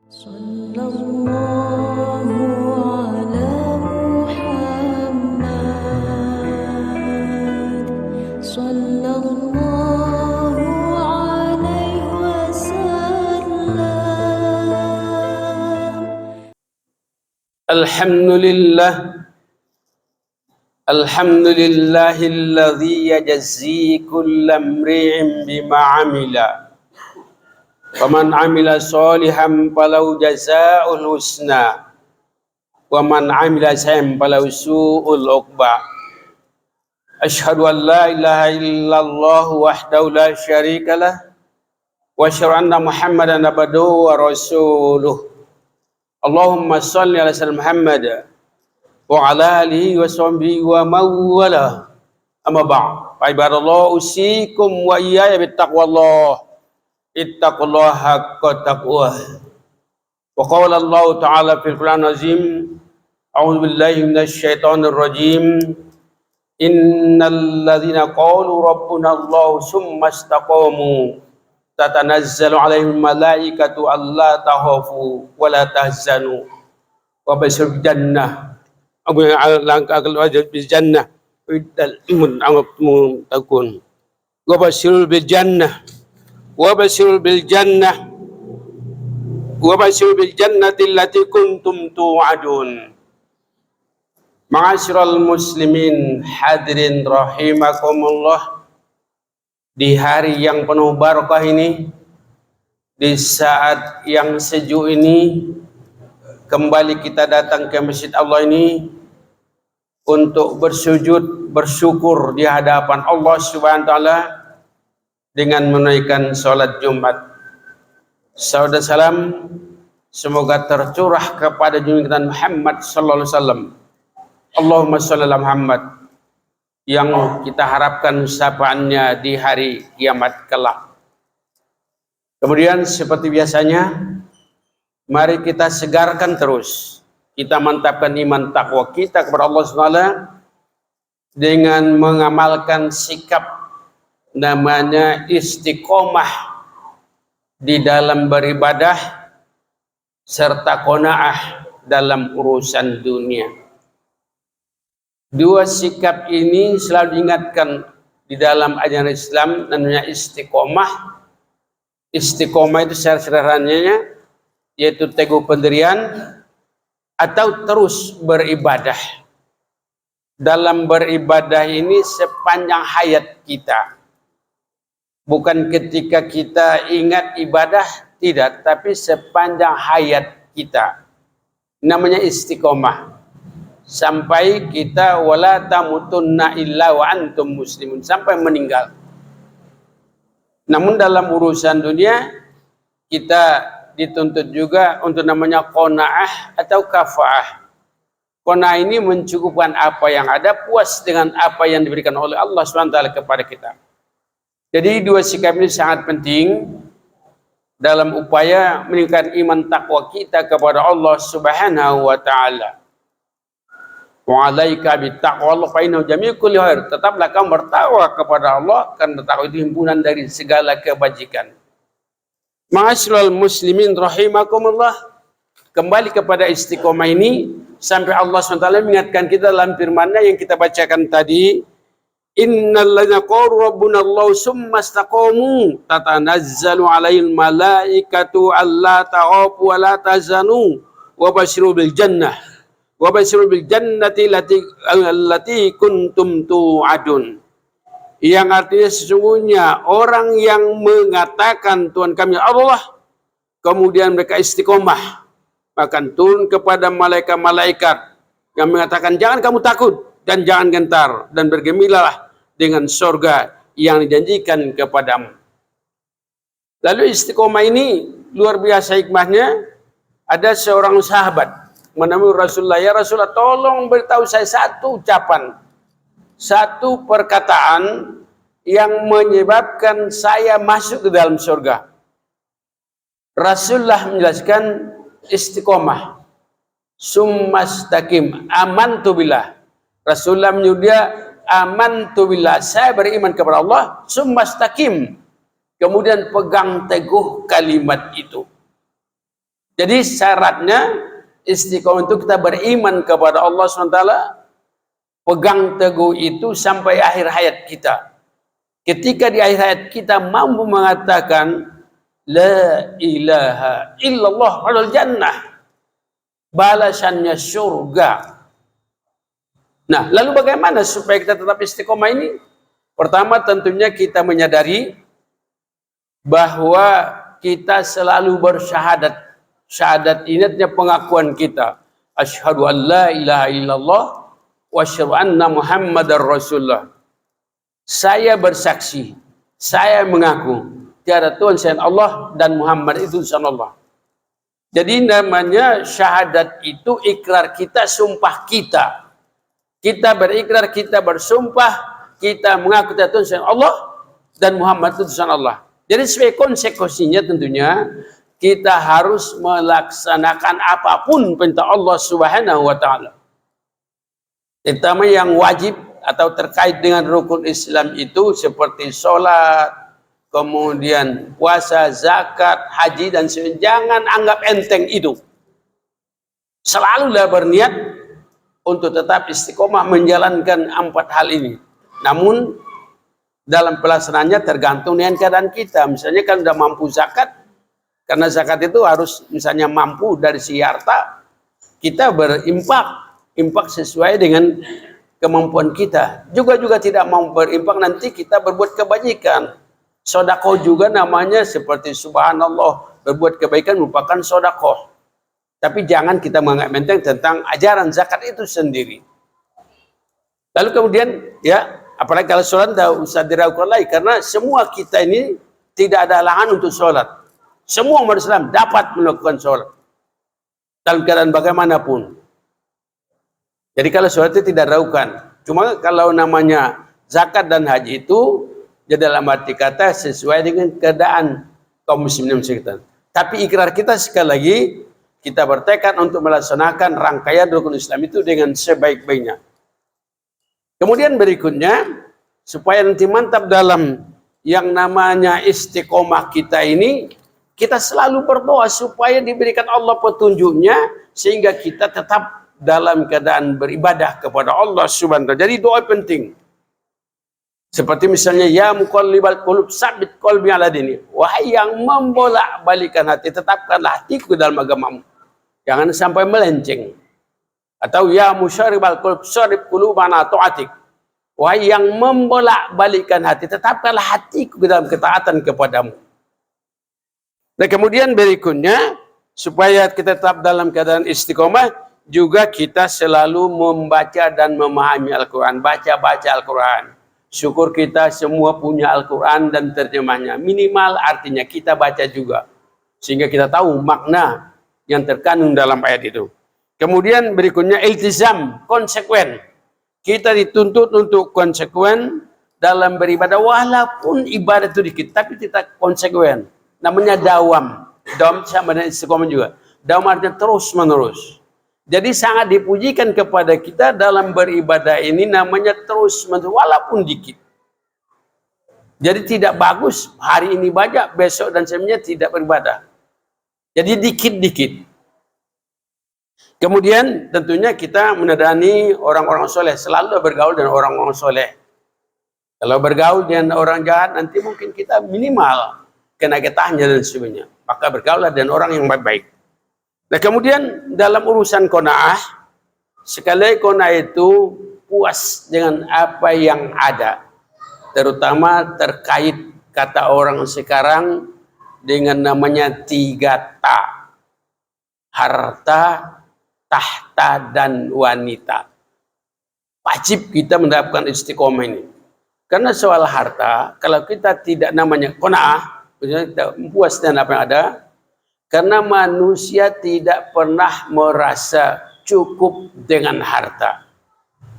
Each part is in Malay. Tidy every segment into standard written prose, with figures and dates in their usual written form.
Sallallahu ala Muhammad Sallallahu alaihi wasallam. Alhamdulillahilladzi yajzi kulla imri'in bima 'amila. Faman 'amila sholihan falahu jazaa'ul husna wa man 'amila sayyi'an falahu su'ul 'uqba. Asyhadu an la ilaha illallah wahdahu la syarikalah wa asyhadu anna Muhammadan abduhu wa rasuluh. Allahumma shalli ala sayyidina Muhammad wa ala alihi wa sahbihi wa mawala. Amma ba'd. Fa ibadallah usikum wa iyaya bittaqwallah. Ittaqullaha haqqa taqwah. Wa qala Allah ta'ala fil Qur'an azim, a'udzu billahi minasy syaithanir rajim. Innal ladzina qalu rabbuna Allah tsumma istaqamu tatanazzalu 'alaihim malaikatu alla takhafu wa la tahzanu wa basyiril jannah. Abu al-angkal bil jannah idal takun. Wa basyiril bil jannah wa basyiril bil jannah wa basyiril bil jannati allati kuntum tu'adun. Ma'asyiral muslimin hadirin rahimakumullah, di hari yang penuh barakah ini, di saat yang sejuk ini, kembali kita datang ke masjid Allah ini untuk bersujud bersyukur di hadapan Allah Subhanahu wa taala dengan menunaikan salat Jumat. Saudara salam semoga tercurah kepada junjungan Muhammad sallallahu alaihi wasallam. Allahumma shalli ala Muhammad, yang kita harapkan syafaatnya di hari kiamat kelak. Kemudian seperti biasanya, mari kita segarkan terus, kita mantapkan iman takwa kita kepada Allah SWT dengan mengamalkan sikap namanya istiqomah di dalam beribadah serta qanaah dalam urusan dunia. Dua sikap ini selalu diingatkan di dalam ajaran Islam, namanya istiqomah. Istiqomah itu secara sederhananya yaitu teguh pendirian atau terus beribadah. Dalam beribadah ini sepanjang hayat kita. Bukan ketika kita ingat ibadah, tidak, tapi sepanjang hayat kita. Namanya istiqomah. Sampai kita wala tamutunna illa wa antum muslimun, sampai meninggal. Namun dalam urusan dunia kita dituntut juga untuk namanya qanaah atau kafaah. Qanaah ini mencukupkan apa yang ada, puas dengan apa yang diberikan oleh Allah SWT kepada kita. Jadi dua sikap ini sangat penting dalam upaya meningkatkan iman takwa kita kepada Allah Subhanahu wa taala. Wa 'alaika bittaqwallah fa innahu jami'u kulli khair. Tetaplah kamu bertakwa kepada Allah, karena takwa itu himpunan dari segala kebajikan. Ma'asyiral muslimin rahimakumullah, kembali kepada istiqomah ini sampai Allah SWT mengingatkan kita dalam firman-Nya yang kita bacakan tadi, innal ladzina qalu rabbuna Allah tsumma istaqamu tatanazzalu 'alaihil malaikatu alla takhafu wa la tahzanu wa basyiril bil jannah wa basyiril bil jannati allati kuntum tu'adun. Yang artinya sesungguhnya orang yang mengatakan Tuhan kami Allah, kemudian mereka istiqomah, maka turun kepada malaikat-malaikat yang mengatakan jangan kamu takut dan jangan gentar, dan bergembiralah dengan surga yang dijanjikan kepadamu. Lalu istiqomah ini luar biasa hikmahnya. Ada seorang sahabat menemui Rasulullah, ya Rasulullah, tolong beritahu saya satu ucapan, satu perkataan yang menyebabkan saya masuk ke dalam surga. Rasulullah menjelaskan istiqomah. Summastaqim, amantu billah. Rasulullah menyuruh dia, amantu billah, saya beriman kepada Allah, summastaqim, kemudian pegang teguh kalimat itu. Jadi syaratnya istiqomah itu kita beriman kepada Allah SWT, pegang teguh itu sampai akhir hayat kita. Ketika di akhir hayat kita mampu mengatakan la ilaha illallah wal jannah, balasannya surga. Nah, lalu bagaimana supaya kita tetap istiqomah ini? Pertama tentunya kita menyadari bahwa kita selalu bersyahadat. Syahadat ini adalah pengakuan kita. Asyhadu an la ilaha illallah wa asyhadu anna Muhammadar Rasulullah. Saya bersaksi, saya mengaku tiada Tuhan selain Allah dan Muhammad itu utusan Allah. Jadi namanya syahadat itu ikrar kita, sumpah kita. Kita berikrar, kita bersumpah, kita mengaku tiada Tuhan selain Allah dan Muhammad itu utusan Allah. Jadi sebagai konsekuensinya tentunya kita harus melaksanakan apapun perintah Allah Subhanahu wa taala. Terutama yang wajib atau terkait dengan rukun Islam itu seperti sholat, kemudian puasa, zakat, haji dan sebagainya. Jangan anggap enteng itu. Selalulah berniat untuk tetap istiqomah menjalankan 4 hal ini. Namun dalam pelaksanaannya tergantung dengan keadaan kita. Misalnya kan sudah mampu zakat, karena zakat itu harus misalnya mampu dari si harta, kita berimpak sesuai dengan kemampuan kita. Juga tidak mau berimpak, nanti kita berbuat kebajikan. Sedekah juga namanya seperti subhanallah, berbuat kebaikan merupakan sedekah. Tapi jangan kita menganggap enteng tentang ajaran zakat itu sendiri. Lalu kemudian ya, apalagi kalau sholat tidak usah diragukan lagi, karena semua kita ini tidak ada halangan untuk sholat. Semua umat Islam dapat melakukan sholat dalam keadaan bagaimanapun. Jadi kalau sholat itu tidak diragukan. Cuma kalau namanya zakat dan haji itu jadi dalam arti kata sesuai dengan keadaan kaum muslimin sekitar. Tapi ikrar kita sekali lagi, kita bertekad untuk melaksanakan rangkaian rukun Islam itu dengan sebaik-baiknya. Kemudian berikutnya, supaya nanti mantap dalam yang namanya istiqomah kita ini, kita selalu berdoa supaya diberikan Allah petunjuknya sehingga kita tetap dalam keadaan beribadah kepada Allah Subhanahu wa taala. Jadi doa penting. Seperti misalnya ya muqallibal qulub tsabbit qalbi ala dini. Wahai yang membolak-balikan hati, tetapkanlah hatiku dalam agamamu. Jangan sampai melenceng. Atau ya musyaribal qulub syarib qulubana ta'atik. Wahai yang membolak-balikan hati, tetapkanlah hatiku dalam ketaatan kepadamu. Nah kemudian berikutnya, supaya kita tetap dalam keadaan istiqomah, juga kita selalu membaca dan memahami Al-Quran. Baca Al-Quran. Syukur kita semua punya Al-Quran dan terjemahnya. Minimal artinya kita baca juga. Sehingga kita tahu makna yang terkandung dalam ayat itu. Kemudian berikutnya iltizam, konsekuen. Kita dituntut untuk konsekuen dalam beribadah. Walaupun ibadah itu dikit, tapi kita konsekuen. Namanya dawam. Dawam sama dengan istiqomah juga. Dawam artinya terus menerus. Jadi sangat dipujikan kepada kita dalam beribadah ini namanya terus menerus walaupun dikit. Jadi tidak bagus hari ini baca, besok dan sebagainya tidak beribadah. Jadi dikit-dikit. Kemudian tentunya kita menadani orang-orang soleh, selalu bergaul dengan orang-orang soleh. Kalau bergaul dengan orang jahat nanti mungkin kita minimal kena getahnya dan sebagainya. Maka bergaulah dengan orang yang baik-baik. Nah kemudian dalam urusan qanaah, sekali qanaah itu puas dengan apa yang ada. Terutama terkait kata orang sekarang dengan namanya 3 ta. Harta, tahta, dan wanita. Wajib kita mendapatkan istiqomah ini. Karena soal harta, kalau kita tidak namanya qanaah, kita puas dengan apa yang ada, karena manusia tidak pernah merasa cukup dengan harta.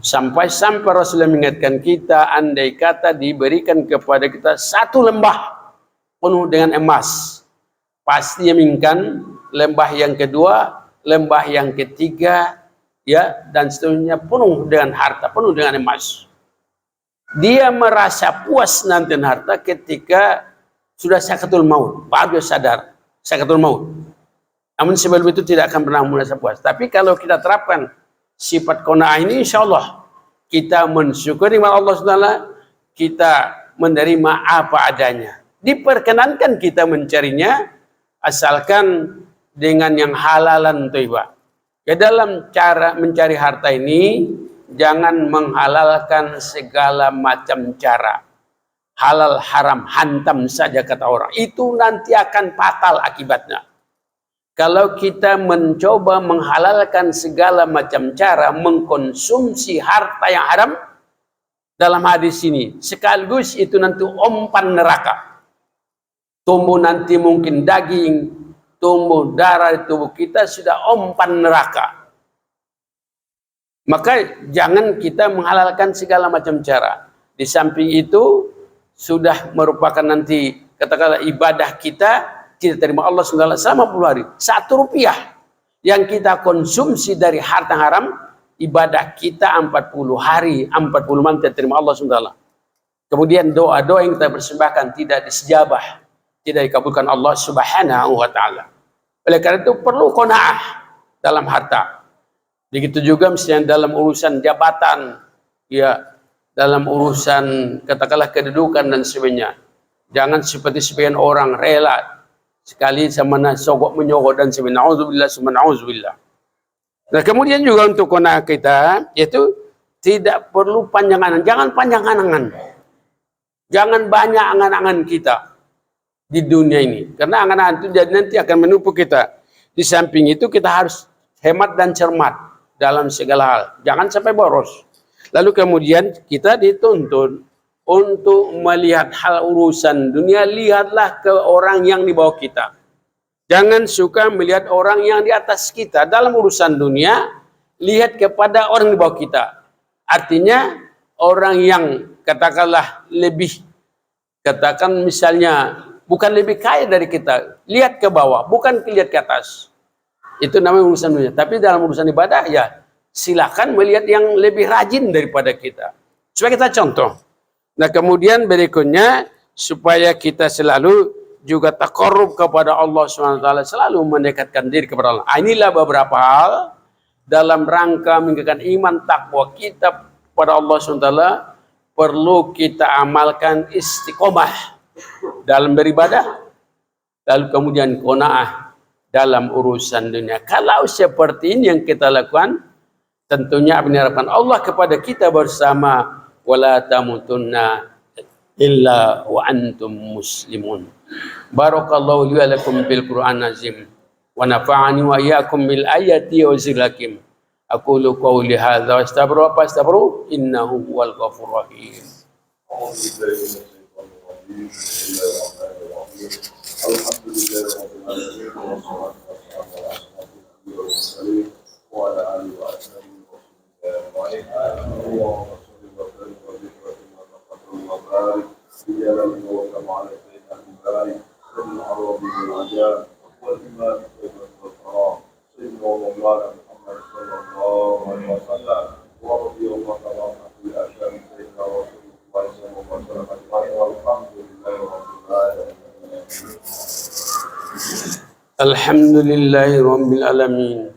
Sampai-sampai Rasulullah mengingatkan kita, andai kata diberikan kepada kita 1 lembah penuh dengan emas, pasti menginginkan lembah yang kedua, lembah yang ketiga, ya, dan seterusnya penuh dengan harta, penuh dengan emas. Dia merasa puas nanti harta ketika sudah sakatul maut, baru sadar sakatul maut. Namun sebelum itu tidak akan pernah merasa puas. Tapi kalau kita terapkan sifat qanaah ini, insya Allah kita mensyukuri Allah SWT, kita menerima apa adanya. Diperkenankan kita mencarinya, asalkan dengan yang halalan thayyibah. Ke dalam cara mencari harta ini, jangan menghalalkan segala macam cara. Halal haram hantam saja kata orang. Itu nanti akan fatal akibatnya. Kalau kita mencoba menghalalkan segala macam cara mengkonsumsi harta yang haram, dalam hadis ini, sekaligus itu nanti umpan neraka. Tumbuh nanti mungkin daging, tumbuh darah di tubuh kita, sudah umpan neraka. Maka jangan kita menghalalkan segala macam cara. Di samping itu, sudah merupakan nanti katakanlah ibadah kita terima Allah SWT selama 10 hari. 1 rupiah yang kita konsumsi dari harta haram, ibadah kita 40 hari, 40 malam terima Allah SWT. Kemudian doa-doa yang kita persembahkan tidak disejabah, tidak dikabulkan Allah Subhanahu wa Ta'ala. Oleh karena itu perlu qanaah dalam harta. Begitu juga misalnya dalam urusan jabatan, ya, dalam urusan katakanlah kedudukan dan sebagainya. Jangan seperti sebagian orang rela sekali sama sogok menyogok dan sebagainya. Na'udzubillah. Nah, kemudian juga untuk qanaah kita, yaitu tidak perlu panjang-angan. Jangan panjang-angan. Jangan banyak angan-angan kita di dunia ini. Karena angan-angan itu jadi nanti akan menumpuk kita. Di samping itu kita harus hemat dan cermat dalam segala hal. Jangan sampai boros. Lalu kemudian kita dituntun untuk melihat hal urusan dunia, lihatlah ke orang yang di bawah kita. Jangan suka melihat orang yang di atas kita. Dalam urusan dunia, lihat kepada orang di bawah kita. Artinya, orang yang katakanlah lebih, katakan misalnya, bukan lebih kaya dari kita. Lihat ke bawah, bukan lihat ke atas. Itu namanya urusan dunia. Tapi dalam urusan ibadah, ya silakan melihat yang lebih rajin daripada kita. Supaya kita contoh. Nah, kemudian berikutnya supaya kita selalu juga taqarrub kepada Allah SWT, selalu mendekatkan diri kepada Allah. Inilah beberapa hal dalam rangka meningkatkan iman takwa kita kepada Allah SWT, perlu kita amalkan istiqomah dalam beribadah, lalu kemudian qanaah dalam urusan dunia. Kalau seperti ini yang kita lakukan, tentunya harapan Allah kepada kita bersama, wala tamutunna illa wa antum muslimun. Barakallahu li wa lakum bil Qur'an azim wa nafa'ani wa iyyakum bil ayati wa zikrakim. Aqulu qawli hadza wa astaghfiru innahu huwal ghafurur rahim. Alhamdulillahi rabbil alamin.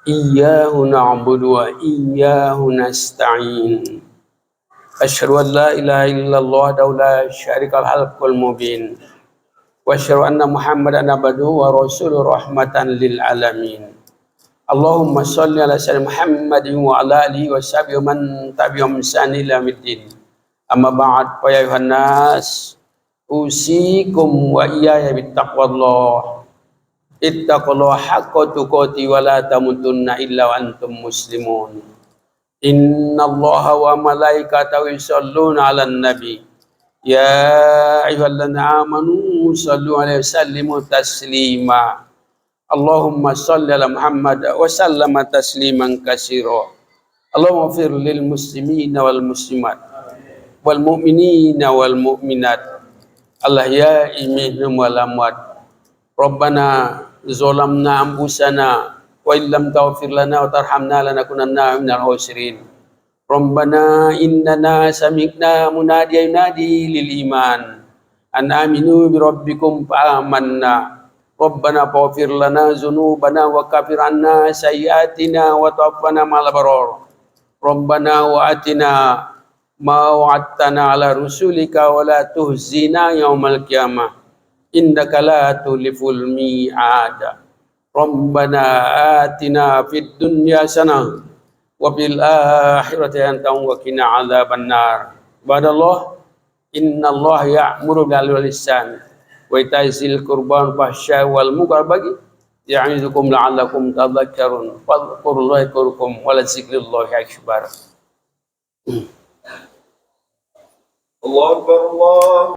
Iyyahu na'budu wa iyyahu nasta'in. Asyhadu an la ilaha illallah wa la syarika lahul mubin. Wa asyhadu anna Muhammadan abduhu wa rasuluhu rahmatan lil alamin. Allahumma shalli ala sayyidina Muhammadin wa ala alihi wa sahbihi man tabi'ahum bi ihsan ila yaumil. Amma ba'd, fa ya ayuhan nas, usikum wa iyaya bittaqwallah. Ittaqullaha haqqa tuqatih wa la tamutunna illa wa antum muslimun. Innallaha wa malaikatahu yusholluna 'alan nabi. Ya ayyuhalladzina amanu shallu 'alaihi wa sallimu taslima. Allahumma shalli ala Muhammad wa sallama tasliman katsira. Allahumma ighfir lil muslimina wal muslimat wal mu'minina wal mu'minat. Allah ya minhum wal amwat. Rabbana zalamna anfusana wa illam taghfir lana wa tarhamna lanakunanna minal khasirin. Rabbana innana sami'na munadiyan yunadi lil iman an aminu bi rabbikum fa amanna. Rabbana faghfir lana dzunubana wa kaffir 'anna sayyi'atina wa tawaffana ma'al abrar. Rabbana wa atina ma wa'adtana 'ala rusulika wa la tuhzina yaumal qiyamah. Innaka la tuliful mi'ad. Rabbana atina fid dunya hasanah wa fil akhirati hasanah wa qina 'adzabannar. Badallah innallaha ya'muru bil 'adli wal ihsan wa ita'i dzil qurba wal fahsya'i wal munkar bagi ya'idukum la'allakum tadhakkarun. Fadhkurullaha yadhkurkum wa la dzikrullahi akbar. الله أكبر الله